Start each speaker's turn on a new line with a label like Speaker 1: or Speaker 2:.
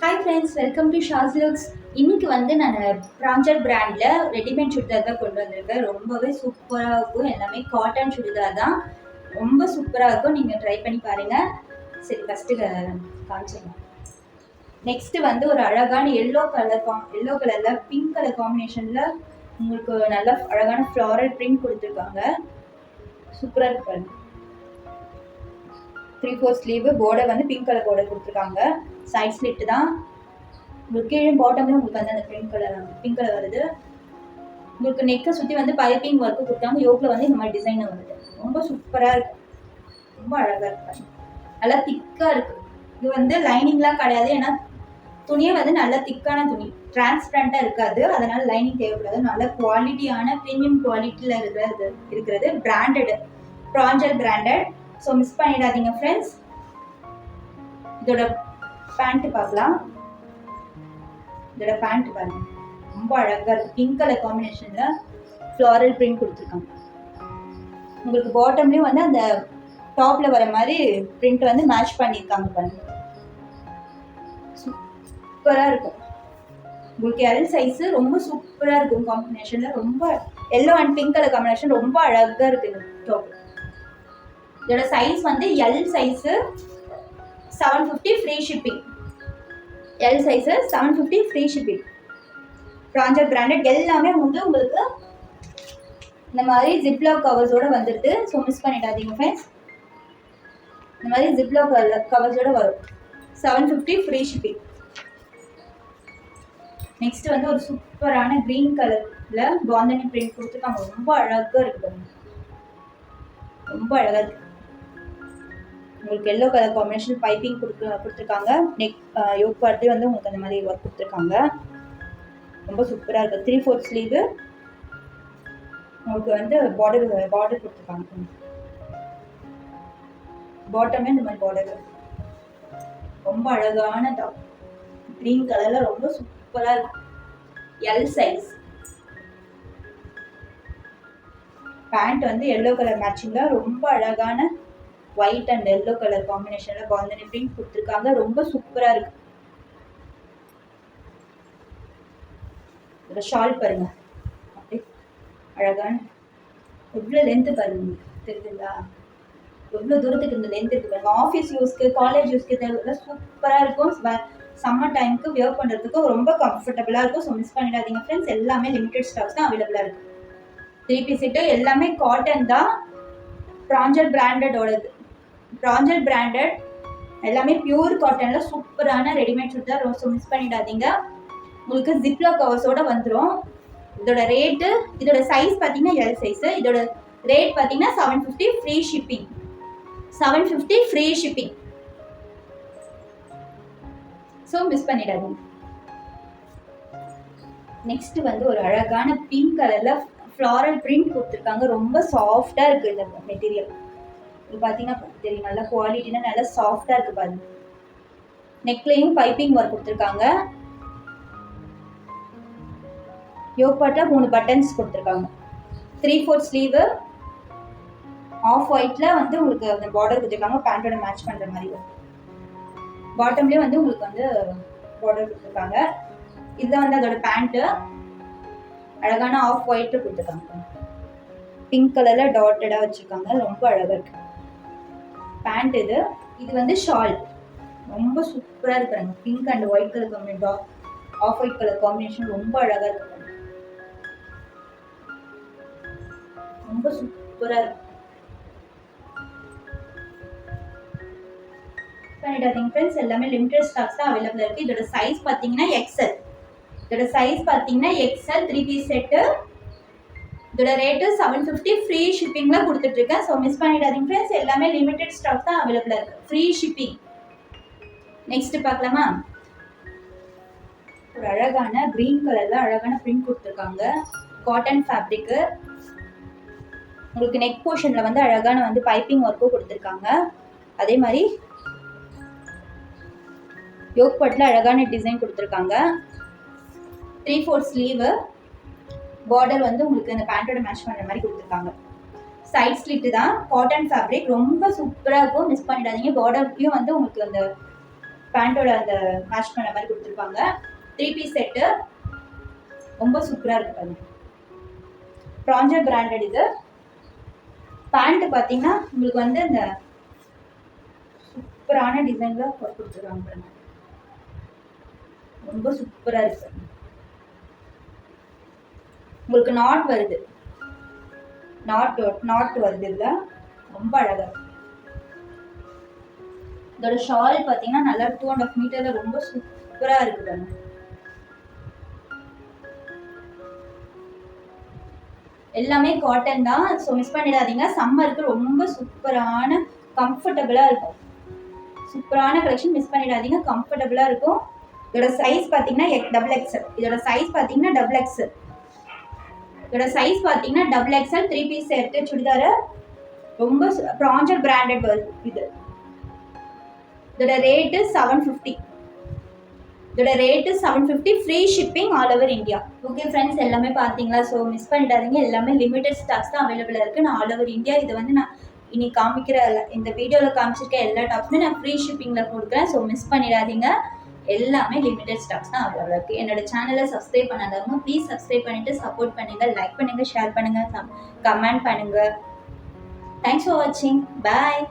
Speaker 1: Hi friends, welcome to Sha's looks. இன்னைக்கு வந்து நான் பிராஞ்சர் பிராண்டில் ரெடிமேட் சுடிதார் தான் கொண்டு வந்திருக்கேன். ரொம்பவே சூப்பராக இருக்கும். எல்லாமே காட்டன் சுடிதார் தான், ரொம்ப சூப்பராக இருக்கும். நீங்கள் ட்ரை பண்ணி பாருங்கள். சரி, ஃபஸ்ட்டு காமிச்சிடலாம். நெக்ஸ்ட்டு வந்து ஒரு அழகான எல்லோ கலரில் பிங்க் கலர் காம்பினேஷனில் உங்களுக்கு நல்ல அழகான ஃப்ளாரல் பிரிண்ட் கொடுத்துருக்காங்க. சூப்பராக இருப்பாங்க. 3/4 ஸ்லீவ், பார்டர் வந்து பிங்க் கலர் பார்டர் கொடுத்துருக்காங்க. சைட் ஸ்லிட் தான். உங்களுக்கு கீழே பாட்டம்ல உங்களுக்கு வந்து அந்த பிங்க் கலர் வருது. உங்களுக்கு நெக்கை சுற்றி வந்து பைப்பிங் ஒர்க்கு கொடுத்தாங்க. யோக்கில் வந்து இந்த மாதிரி டிசைன் வருது. ரொம்ப சூப்பராக இருக்கு, ரொம்ப அழகாக இருக்கு. நல்லா திக்காக இருக்கு. இது வந்து லைனிங்லாம் கிடையாது, ஏன்னா துணியை வந்து நல்ல திக்கான துணி, டிரான்ஸ்பரண்டாக இருக்காது. அதனால லைனிங் தேவைப்படாது. நல்ல குவாலிட்டியான ப்ரீமியம் குவாலிட்டியில் இருக்கிறது பிராண்டட், பிராஞ்சர் பிராண்டட். ஸோ மிஸ் பண்ணிடாதீங்க ஃப்ரெண்ட்ஸ். இதோட பேண்ட் பார்க்கலாம். இதோட பேண்ட் பாருங்க, ரொம்ப அழகா இருக்கு. பிங்க் கலர் காம்பினேஷன்ல ஃப்ளாரல் பிரிண்ட் கொடுத்துருக்காங்க. உங்களுக்கு பாட்டம்லயும் வந்து அந்த டாப்ல வர மாதிரி பிரிண்ட் வந்து மேட்ச் பண்ணியிருக்காங்க பாருங்க. சூப்பரா இருக்கும். உங்களுக்கு எல் சைஸ் ரொம்ப சூப்பரா இருக்கும். காம்பினேஷன்ல ரொம்ப yellow and pink colour combination ரொம்ப அழகா இருக்கு இந்த டாப். இதோட சைஸ் வந்து L size 750 free shipping. L size 750 free shipping. பிராஞ்சர் பிராண்டட். எல்லாமே வந்து உங்களுக்கு இந்த மாதிரி ஜிப்லாக் கவர்ஸோட வந்துடுது. ஸோ மிஸ் பண்ணிடாதீங்க ஃப்ரெண்ட்ஸ். இந்த மாதிரி ஜிப்லாக் கவர்ஸோட வரும். 750 ஃப்ரீ ஷிப்பிங். நெக்ஸ்ட் வந்து ஒரு சூப்பரான கிரீன் கலர்ல பாந்தனி பிரிண்ட் கொடுத்துருக்காங்க. ரொம்ப அழகா இருக்கு, ரொம்ப அழகா இருக்கு. உங்களுக்கு எல்லோ கலர் காம்பினேஷன் பைப்பிங் கொடுத்துருக்காங்க. நெக் யோக் பார்த்து வந்து உங்களுக்கு அந்த மாதிரி ஒர்க் கொடுத்துருக்காங்க. ரொம்ப சூப்பராக இருக்குது. 3/4 ஸ்லீவ். உங்களுக்கு வந்து பார்டர் கொடுத்துருக்காங்க. பாட்டமே இந்த மாதிரி பார்டர். ரொம்ப அழகான டாப், கிரீன் கலர்ல ரொம்ப சூப்பராக இருக்கு. L size. பேண்ட் வந்து எல்லோ கலர் மேட்சிங்ல ரொம்ப அழகான ஒயிட் அண்ட் எல்லோ கலர் காம்பினேஷன்ல பாந்தனி பிரிண்ட் கொடுத்துருக்காங்க. ரொம்ப சூப்பரா இருக்கு. இந்த ஷால் பாருங்க, அழகான எவ்வளோ லென்த்து பாருங்க, தெரியுதுங்களா? எவ்வளோ தூரத்துக்கு இந்த லென்த் இருக்கு பாருங்க. ஆஃபீஸ் யூஸ்க்கு, காலேஜ் யூஸ்க்கு இதெல்லாம் சூப்பராக இருக்கும். சம்மர் டைமுக்கு வியர் பண்ணுறதுக்கு ரொம்ப கம்ஃபர்டபுளாக இருக்கும். ஸோ மிஸ் பண்ணிடாதீங்க ஃப்ரெண்ட்ஸ். எல்லாமே லிமிடெட் ஸ்டாக்ஸ் தான் அவைலபிளாக இருக்கு. 3 பீஸ் செட்டு எல்லாமே காட்டன் தான். பிராஞ்சர் பிராண்டடோடது. பிராஞ்சர் பிராண்டட் எல்லாமே பியூர் காட்டன்ல சூப்பரான ரெடிமேட் சுடிதார். ஸோ மிஸ் பண்ணிடாதீங்க. உங்களுக்கு ஜிப்லாக் கவர்ஸோட வந்துடும். இதோட ரேட்டு, இதோட சைஸ் பார்த்தீங்கன்னா எல் சைஸ். இதோட ரேட் பார்த்தீங்கன்னா 750 free shipping. 750 free shipping. So miss பண்ணிடாதீங்க. நெக்ஸ்ட் வந்து ஒரு அழகான பிங்க் கலர்ல ஃப்ளாரல் பிரிண்ட் கொடுத்துருக்காங்க. ரொம்ப சாஃப்டா இருக்கு இந்த மெட்டீரியல். இது பார்த்தீங்கன்னா தெரியும், நல்ல குவாலிட்டினா நல்லா சாஃப்டா இருக்கு பாருங்க. நெக்லையும் பைப்பிங் ஒர்க் கொடுத்துருக்காங்க. யோக் பார்ட்ல 3 பட்டன்ஸ் கொடுத்துருக்காங்க. 3/4 ஸ்லீவ். ஆஃப் ஒயிட்ல வந்து உங்களுக்கு அந்த பார்டர் கொடுத்துருக்காங்க. பேண்டோட மேட்ச் பண்ற மாதிரி. பாட்டம்லயே வந்து உங்களுக்கு வந்து பார்டர் கொடுத்துருக்காங்க. இதுதான் வந்து அதோட பேண்ட். அழகான ஆஃப் ஒயிட் கொடுத்துருக்காங்க. பிங்க் கலர்ல டாட்டடா வச்சிருக்காங்க. ரொம்ப அழகா இருக்கு பேண்ட். இது வந்து ஷால். ரொம்ப சூப்பரா இருக்கு. Pink and white colour combination, off white colour combination ரொம்ப அழகா இருக்கு. ரொம்ப சூப்பரா இருக்கு. பண்ணிடாதீங்க ஃப்ரெண்ட்ஸ். எல்லாமே லிமிடெட் ஸ்டாக்ஸ் தான் அவைலபிளா இருக்கு. இதோட சைஸ் பாத்தீங்கன்னா எக்ஸ்எல். இதோட சைஸ் பாத்தீங்கன்னா எக்ஸ்எல் 3 பீஸ் செட்டு. இதோட ரேட்டு 750 ஃப்ரீ ஷிப்பிங்ல கொடுத்துட்டு இருக்கேன். ஸோ மிஸ் பண்ணிடாதீங்க ஃப்ரெண்ட்ஸ். எல்லாமே லிமிடெட் ஸ்டாக் தான் அவைலபிளா இருக்கு, ஃப்ரீ ஷிப்பிங். நெக்ஸ்ட் பார்க்கலாமா? ஒரு அழகான கிரீன் கலர்ல அழகான பிரிண்ட் கொடுத்துருக்காங்க. Cotton fabric. உங்களுக்கு நெக் போர்ஷன்ல வந்து அழகான வந்து பைப்பிங் ஒர்க்கும் கொடுத்துருக்காங்க. அதே மாதிரி யோக் பார்ட்ல அழகான டிசைன் கொடுத்துருக்காங்க. 3/4 ஸ்லீவ். பார்டர் வந்து உங்களுக்கு இந்த பேண்டோட மேட்ச் பண்ற மாதிரி கொடுத்துருக்காங்க. சைட் ஸ்லிட் தான். காட்டன் ஃபேப்ரிக் ரொம்ப சூப்பராக இருக்கும். மிஸ் பண்ணிடாதீங்க. பார்டர்லையும் வந்து உங்களுக்கு அந்த பேண்டோட அந்த மேட்ச் பண்ண மாதிரி கொடுத்துருப்பாங்க. 3 பீஸ் செட்டு ரொம்ப சூப்பராக இருக்கு பாருங்க. ப்ராஞ்சர் பிராண்டட் இது. பேண்ட் பார்த்தீங்கன்னா உங்களுக்கு வந்து இந்த சூப்பரான டிசைன்ல கொடுத்துருக்காங்க பாருங்க. ரொம்ப சூப்பராக இருக்கு. உங்களுக்கு நாட் வருது, நாட் வருது இல்ல, ரொம்ப அழகா இருக்கு. இதோட ஷால் பார்த்தீங்கன்னா நல்லா 2.5 மீட்டர்ல ரொம்ப சூப்பரா இருக்கு பாருங்க. எல்லாமே காட்டன் தான். ஸோ மிஸ் பண்ணிடாதீங்க. சம்மருக்கு ரொம்ப சூப்பரான கம்ஃபர்டபுளா இருக்கும். சூப்பரான கலெக்ஷன், மிஸ் பண்ணிடாதீங்க. கம்ஃபர்டபுளா இருக்கும். இதோட சைஸ் பார்த்தீங்கன்னா XXL. இதோட சைஸ் பார்த்தீங்கன்னா XXL. இதோட சைஸ் பார்த்தீங்கன்னா XXL. 3 piece set churidar. ரொம்ப ப்ராஞ்சர் பிராண்டட் இது. இதோட ரேட்டு 750. இதோட rate 750. Free shipping all over India. Okay friends, எல்லாமே பார்த்தீங்களா? ஸோ மிஸ் பண்ணிடாதீங்க. எல்லாமே லிமிடெட் ஸ்டாக்ஸ் தான் அவைலபிளாக இருக்குது. நான் ஆல் ஓவர் இந்தியா இது வந்து நான் இன்னைக்கு காமிக்கிற இந்த வீடியோவில் காமிச்சிருக்க எல்லா டாப்ஸுமே நான் ஃப்ரீ ஷிப்பிங்கில் கொடுக்குறேன். ஸோ மிஸ் பண்ணிடாதீங்க. எல்லாமே லிமிடெட் ஸ்டாக்ஸ் தான் அவைலபிளாக இருக்குது. என்னோட சேனலை சப்ஸ்கிரைப் பண்ணாதவங்க ப்ளீஸ் சப்ஸ்கிரைப் பண்ணிவிட்டு சப்போர்ட் பண்ணுங்கள். லைக் பண்ணுங்கள், ஷேர் பண்ணுங்கள், கமெண்ட் பண்ணுங்கள். தேங்க்ஸ் ஃபார் வாட்சிங். பாய்.